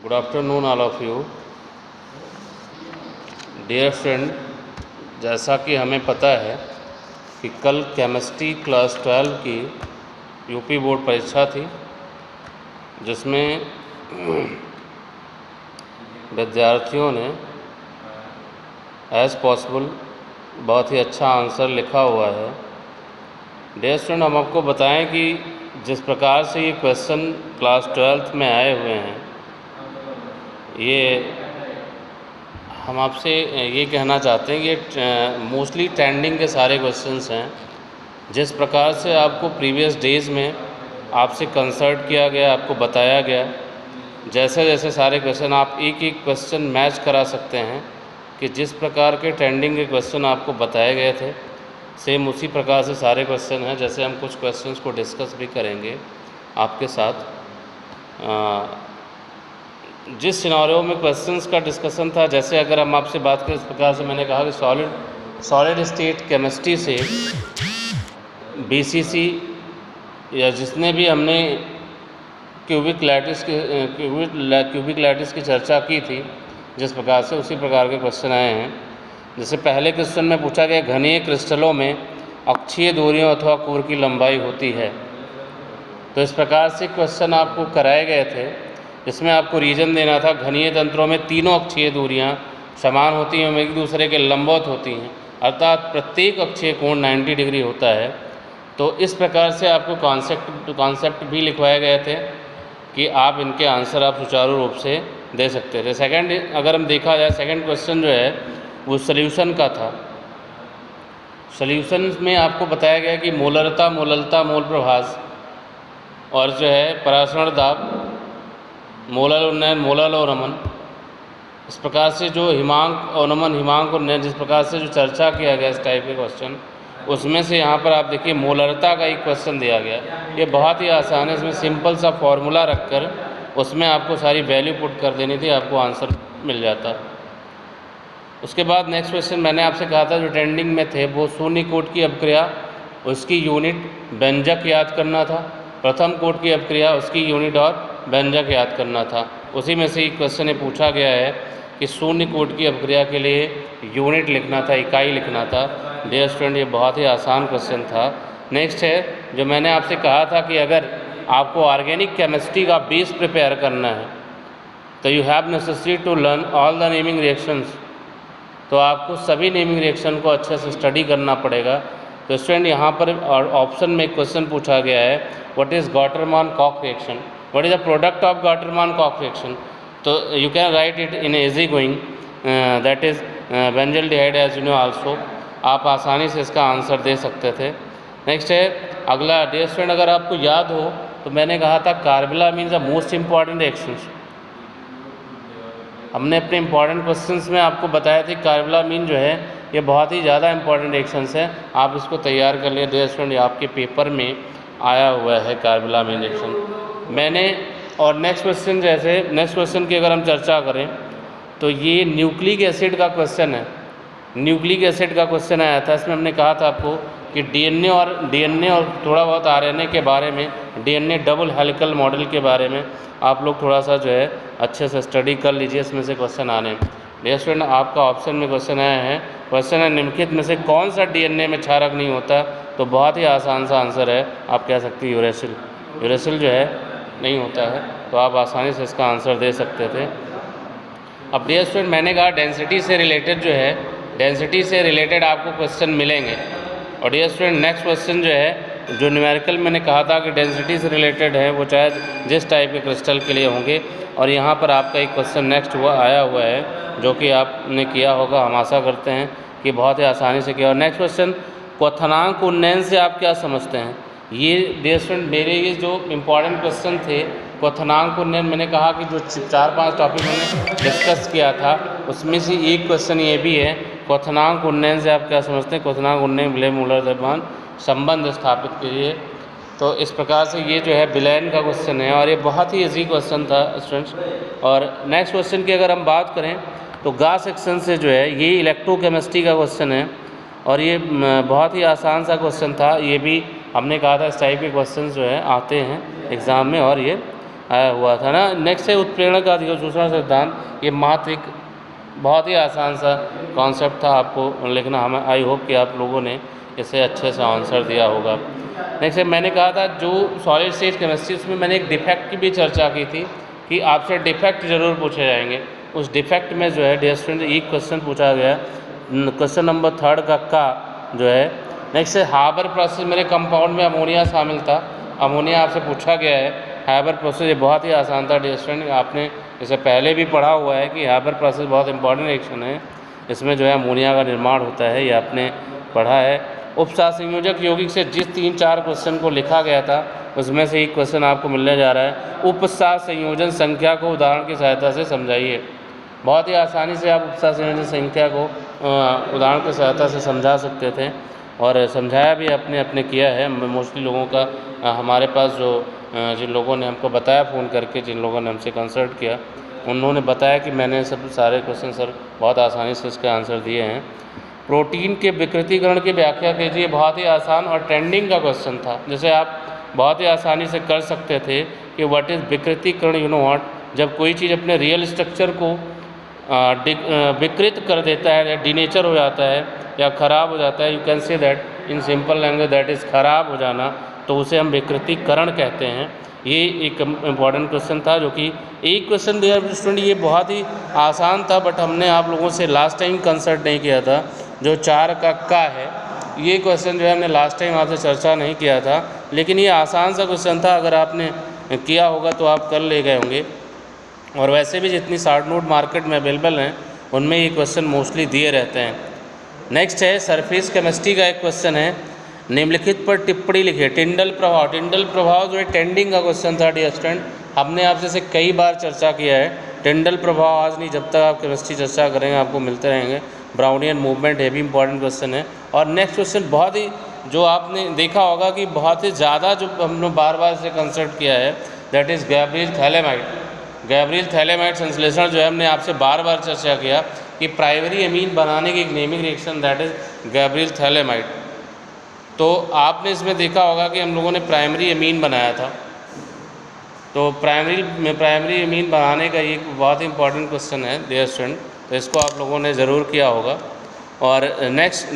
Good afternoon all of you. Dear friend, जैसा कि हमें पता है कि कल केमिस्ट्री क्लास 12 की यूपी बोर्ड परीक्षा थी, जिसमें विद्यार्थियों ने एज़ पॉसिबल बहुत ही अच्छा आंसर लिखा हुआ है। डियर स्टूडेंट, हम आपको बताएं कि जिस प्रकार से ये क्वेश्चन क्लास 12th में आए हुए हैं, ये हम आपसे ये कहना चाहते हैं कि ये मोस्टली ट्रेंडिंग के सारे क्वेश्चंस हैं। जिस प्रकार से आपको प्रीवियस डेज़ में आपसे कंसल्ट किया गया, आपको बताया गया, जैसे जैसे सारे क्वेश्चन आप एक एक क्वेश्चन मैच करा सकते हैं कि जिस प्रकार के ट्रेंडिंग के क्वेश्चन आपको बताए गए थे, सेम उसी प्रकार से सारे क्वेश्चन हैं। जैसे हम कुछ क्वेश्चंस को डिस्कस भी करेंगे आपके साथ। जिस सिनारियो में क्वेश्चंस का डिस्कशन था, जैसे अगर हम आपसे बात करें, इस प्रकार से मैंने कहा कि सॉलिड स्टेट केमिस्ट्री से बीसीसी या जिसने भी हमने क्यूबिक लैटिस की चर्चा की थी, जिस प्रकार से उसी प्रकार के क्वेश्चन आए हैं। जैसे पहले क्वेश्चन में पूछा गया, घनीय क्रिस्टलों में अक्षीय दूरियों अथवा कोर की लंबाई होती है। तो इस प्रकार से क्वेश्चन आपको कराए गए थे। इसमें आपको रीजन देना था, घनीय तंत्रों में तीनों अक्षीय दूरियां समान होती हैं, एक दूसरे के लंबवत होती हैं, अर्थात प्रत्येक अक्षीय कोण 90 डिग्री होता है। तो इस प्रकार से आपको कॉन्सेप्ट भी लिखवाए गए थे कि आप इनके आंसर आप सुचारू रूप से दे सकते थे। सेकंड, अगर हम देखा जाए, सेकंड क्वेश्चन जो है वो सोल्यूशन का था। सोल्यूशन में आपको बताया गया कि मोलरता, मोल प्रभास और जो है परासरण दाब, मोलल उन्नयन, मोलल और अवनमन, इस प्रकार से जो हिमांक अवनमन, हिमांक उन्नयन, जिस प्रकार से जो चर्चा किया गया इस टाइप के क्वेश्चन, उसमें से यहाँ पर आप देखिए मोलरता का एक क्वेश्चन दिया गया। ये बहुत ही आसान है। इसमें सिंपल सा फॉर्मूला रखकर उसमें आपको सारी वैल्यू पुट कर देनी थी, आपको आंसर मिल जाता। उसके बाद नेक्स्ट क्वेश्चन मैंने आपसे कहा था, जो ट्रेंडिंग में थे, वो शून्य कोट की अपक्रिया, उसकी यूनिट व्यंजक याद करना था। प्रथम कोट की अपक्रिया, उसकी यूनिट और व्यंजक याद करना था। उसी में से एक क्वेश्चन ये पूछा गया है कि शून्य कोट की अपक्रिया के लिए यूनिट लिखना था, इकाई लिखना था। डियर स्टूडेंट, ये बहुत ही आसान क्वेश्चन था। नेक्स्ट है, जो मैंने आपसे कहा था कि अगर आपको ऑर्गेनिक केमिस्ट्री का बेस प्रिपेयर करना है, तो you have necessary to learn all the naming reactions. तो आपको सभी नेमिंग रिएक्शन को अच्छे से स्टडी करना पड़ेगा। तो स्टूडेंट, यहाँ पर ऑप्शन में एक क्वेश्चन पूछा गया है, what is Gattermann Koch reaction, what is the product of Gattermann Koch reaction. तो you can write it in easy going, that is benzaldehyde as you know also. आप आसानी से इसका आंसर दे सकते थे। नेक्स्ट है अगला, डियर स्टूडेंट, अगर आपको याद हो तो मैंने कहा था कार्बेलामीन द मोस्ट इम्पॉर्टेंट रिएक्शंस। हमने अपने इंपॉर्टेंट क्वेश्चंस में आपको बताया था कार्बेलामीन जो है ये बहुत ही ज़्यादा इंपॉर्टेंट रिएक्शंस है। आप इसको तैयार कर लिए डियर स्टूडेंट, आपके पेपर में आया हुआ है कार्बेलामीन रिएक्शन मैंने। और नेक्स्ट क्वेश्चन, जैसे नेक्स्ट क्वेश्चन की अगर हम चर्चा करें तो ये न्यूक्लिक एसिड का क्वेश्चन है। न्यूक्लिक एसिड का क्वेश्चन आया था। इसमें हमने कहा था आपको कि डीएनए और थोड़ा बहुत आरएनए के बारे में, डीएनए डबल हेलिकल मॉडल के बारे में आप लोग थोड़ा सा जो है अच्छे से स्टडी कर लीजिए। इसमें से क्वेश्चन आने, डियर स्टूडेंट, आपका ऑप्शन में क्वेश्चन आया है, क्वेश्चन है निम्नलिखित में से कौन सा डीएनए में क्षारक नहीं होता। तो बहुत ही आसान सा आंसर है, आप कह सकते हैं यूरेसिल। यूरेसिल जो है नहीं होता है, तो आप आसानी से इसका आंसर दे सकते थे। अब डियर स्टूडेंट, मैंने कहा डेंसिटी से रिलेटेड जो है, डेंसिटी से रिलेटेड आपको क्वेश्चन मिलेंगे। और डियर स्टूडेंट, नेक्स्ट क्वेश्चन जो है, जो न्यूमेरिकल मैंने कहा था कि डेंसिटी से रिलेटेड है, वो चाहे जिस टाइप के क्रिस्टल के लिए होंगे। और यहाँ पर आपका एक क्वेश्चन नेक्स्ट आया हुआ है, जो कि आपने किया होगा, हम आशा करते हैं कि बहुत ही आसानी से किया। और नेक्स्ट क्वेश्चन, क्वथनांक उन्नयन से आप क्या समझते हैं। ये डियर स्टूडेंट मेरे ये जो इम्पॉर्टेंट क्वेश्चन थे, क्वथनांक उन्नयन, मैंने कहा कि जो 4-5 टॉपिक मैंने डिस्कस किया था, उसमें से एक क्वेश्चन ये भी है, क्वथनांक उन्नयन से आप क्या समझते हैं। क्वथनांक उन्नयन विलेय मूलर द्रव्यमान संबंध स्थापित कीजिए। तो इस प्रकार से ये जो है बिलेन का क्वेश्चन है, और ये बहुत ही इजी क्वेश्चन था स्टूडेंट्स। और नेक्स्ट क्वेश्चन की अगर हम बात करें तो गास सेक्शन से जो है, ये इलेक्ट्रोकेमिस्ट्री का क्वेश्चन है, और ये बहुत ही आसान सा क्वेश्चन था। ये भी हमने कहा था इस टाइप के क्वेश्चन जो है आते हैं एग्ज़ाम में, और ये आया हुआ था ना। नेक्स्ट है उत्प्रेरक का अधिशोषण सिद्धांत। ये मात्र एक बहुत ही आसान सा कॉन्सेप्ट था, आपको लिखना। हमें आई होप कि आप लोगों ने इसे अच्छे से आंसर दिया होगा। नेक्स्ट है, मैंने कहा था जो सॉलिड स्टेट केमिस्ट्री, उसमें मैंने एक डिफेक्ट की भी चर्चा की थी कि आपसे डिफेक्ट ज़रूर पूछे जाएंगे। उस डिफेक्ट में जो है डियर स्टूडेंट एक क्वेश्चन पूछा गया, क्वेश्चन नंबर 3 का जो है। नेक्स्ट है हाबर प्रोसेस, मेरे कंपाउंड में अमोनिया शामिल था, अमोनिया आपसे पूछा गया है। हाबर प्रोसेस ये बहुत ही आसान था डियर स्टूडेंट, आपने इसे पहले भी पढ़ा हुआ है कि हाबर प्रोसेस बहुत इंपॉर्टेंट रिएक्शन है, इसमें जो है अमोनिया का निर्माण होता है, ये आपने पढ़ा है। उपसार संयोजक यौगिक से जिस 3-4 क्वेश्चन को लिखा गया था, उसमें से एक क्वेश्चन आपको मिलने जा रहा है। उपसार संयोजन संख्या को उदाहरण की सहायता से समझाइए। बहुत ही आसानी से आप उपसार संयोजन संख्या को उदाहरण की सहायता से समझा सकते थे, और समझाया भी अपने किया है। मोस्टली लोगों का हमारे पास जो जिन लोगों ने हमको बताया फ़ोन करके, जिन लोगों ने हमसे कंसल्ट किया, उन्होंने बताया कि मैंने सब सारे क्वेश्चन सर बहुत आसानी से इसके आंसर दिए हैं। प्रोटीन के विकृतीकरण की व्याख्या कीजिए, बहुत ही आसान और ट्रेंडिंग का क्वेश्चन था, जैसे आप बहुत ही आसानी से कर सकते थे कि व्हाट इज़ विकृतीकरण, यू नो व्हाट, जब कोई चीज़ अपने रियल स्ट्रक्चर को विकृत कर देता है, या डिनेचर हो जाता है या ख़राब हो जाता है, you can say that in simple language, that is ख़राब हो जाना, तो उसे हम विकृतीकरण कहते हैं। ये एक इम्पॉर्टेंट क्वेश्चन था, जो कि एक क्वेश्चन दिया स्टूडेंट, ये बहुत ही आसान था, बट हमने आप लोगों से लास्ट टाइम कंसल्ट नहीं किया था। जो 4 का है, ये क्वेश्चन जो है हमने लास्ट टाइम आपसे चर्चा नहीं किया था, लेकिन ये आसान सा क्वेश्चन था, अगर आपने किया होगा तो आप कर ले गए होंगे। और वैसे भी जितनी शॉर्ट नोट मार्केट में अवेलेबल हैं, उनमें ये क्वेश्चन मोस्टली दिए रहते हैं। नेक्स्ट है सरफेस केमिस्ट्री का एक क्वेश्चन है, निम्नलिखित पर टिप्पणी लिखिए। टिंडल प्रभाव, टिंडल प्रभाव जो है टेंडिंग का क्वेश्चन था डियर स्टूडेंट, हमने आपसे इसे कई बार चर्चा किया है। टिंडल प्रभाव आज नहीं, जब तक आप केमिस्ट्री चर्चा करेंगे आपको मिलते रहेंगे। ब्राउनियन मूवमेंट, ये भी इंपॉर्टेंट क्वेश्चन है। और नेक्स्ट क्वेश्चन बहुत ही, जो आपने देखा होगा कि बहुत ही ज़्यादा जो हमने बार बार से कंसल्ट किया है, that is Gabriel phthalimide. Gabriel phthalimide संश्लेषण जो है हमने आपसे बार बार चर्चा किया कि प्राइमरी अमीन बनाने की एक naming reaction, that is Gabriel phthalimide. तो आपने इसमें देखा होगा कि हम लोगों ने प्राइमरी अमीन बनाया था, तो प्राइमरी अमीन बनाने का एक बहुत ही इंपॉर्टेंट क्वेश्चन है डियर स्टूडेंट, तो इसको आप लोगों ने ज़रूर किया होगा। और नेक्स्ट